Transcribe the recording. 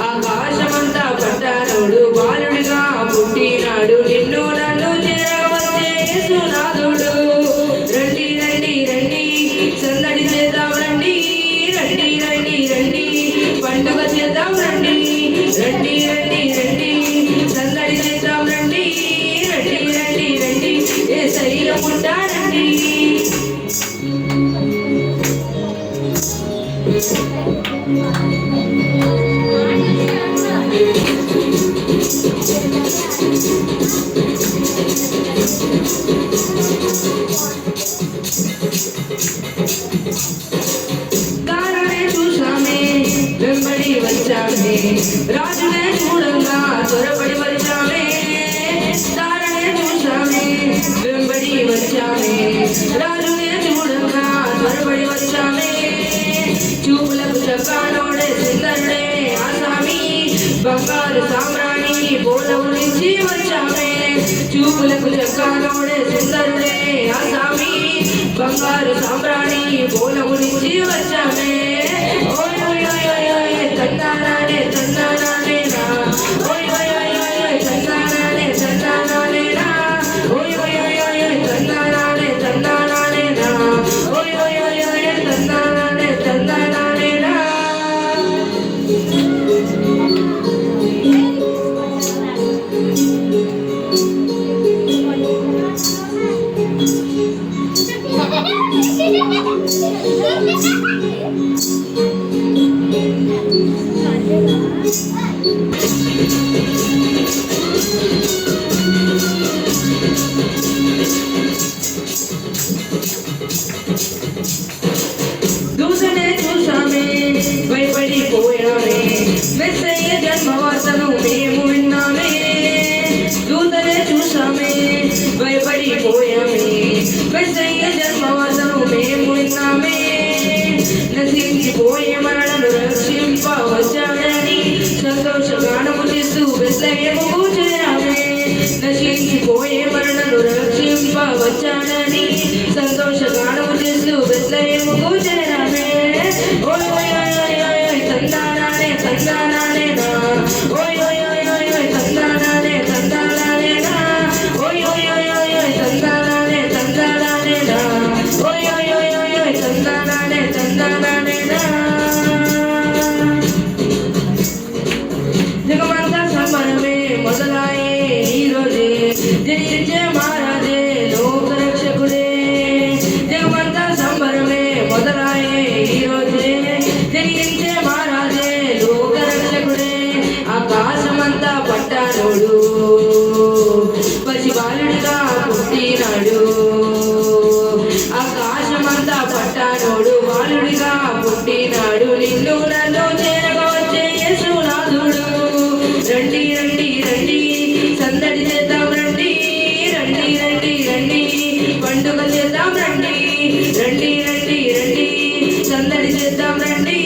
ఆకాశమంతా పట్టానోడు బాలుడిగా పుట్టినాడు నిన్ను నన్ను చేరవచ్చే యేసునాథుడు రండి రండి రండి సందడి చేద్దాం రండి రండి రండి రండి పండుగ చేద్దాం రండి రండి రండి రండి సందడి చేద్దాం రండి రండి రండి రండి యేసయ్య పుట్టాడండి తారనే చూసామే వెంబడి వచ్చామే రాజునే చూడంగా త్వరపడి వచ్చామే తారనే చూసామే వెంబడి వచ్చామే రాజునే చూడంగా త్వరపడి వచ్చామే చూపులకు చక్కానోడే సుందరుడే ఆసామి బంగారు సామ్రాణి బోలవు నుంచి వచ్చామే చూపులకు చక్కానోడే సుందరుడే ఆసామి బంగారు సామ్రాణి బోలవు నుంచి వచ్చామే ఓయ్ ఓయ్ ఓయ్ ఓయ్ ఓయ్ తందానానే తందానానే నా ఓయ్ ఓయ్ ఓయ్ ఓయ్ ఓయ్ తందానానే తందానానే నా ఓయ్ ఓయ్ ఓయ్ ఓయ్ ఓయ్ తందానానే తందానానే నా ఓయ్ ఓయ్ ఓయ్ ఓయ్ తందానానే తందానానే నా దూతనే చూసామే భయపడిపోయామే మెస్సయ్య జన్మవార్తను మేము విన్నామే దూతనే చూసామే భయపడిపోయామే మెస్సయ్య జన్మవార్తను మేము విన్నామే నశించిపోయే మనలను రక్షింప వచ్చాడని సంతోషగానము చేస్తూ బెత్లెహేముకు చేరామే నశించిపోయే మనలను రక్షింప వచ్చాడని సంతోషగానము చేస్తూ బెత్లెహేముకు చేరామే ఓయ్ ఓయ్ ఓయ్ ఓయ్ ఓయ్ ఓయ్ తందానానే తందానానే నా ఓయ్ ఓయ్ ఓయ్ ఓయ్ ఓయ్ తందానానే తందానానే నా ఓయ్ ఓయ్ ఓయ్ ఓయ్ ఓయ్ తందానానే తందానానే నా ఓయ్ ఓయ్ ఓయ్ ఓయ్ ఓయ్ తందానానే తందానానే నా జగమంతా సంబరమే మొదలాయే ఈ రోజే జనించే మహారాజే లోకరక్షకుడే జగమంతా సంబరమే మొదలాయే ఈ రోజే జనించే మహారాజే లోకరక్షకుడే ఆకాశమంతా పట్టానోడు పసిబాలుడిగా పుట్టినాడు ఆకాశమంతా పట్టానోడు బాలుడిగా పుట్టినాడు నిన్ను నన్ను చేరగా వచ్చే యేసునాథుడు రండి రండి రండి సందడి చేద్దాం రండి రండి రండి రండి పండుగ చేద్దాం రండి రండి రండి రండి సందడి చేద్దాం రండి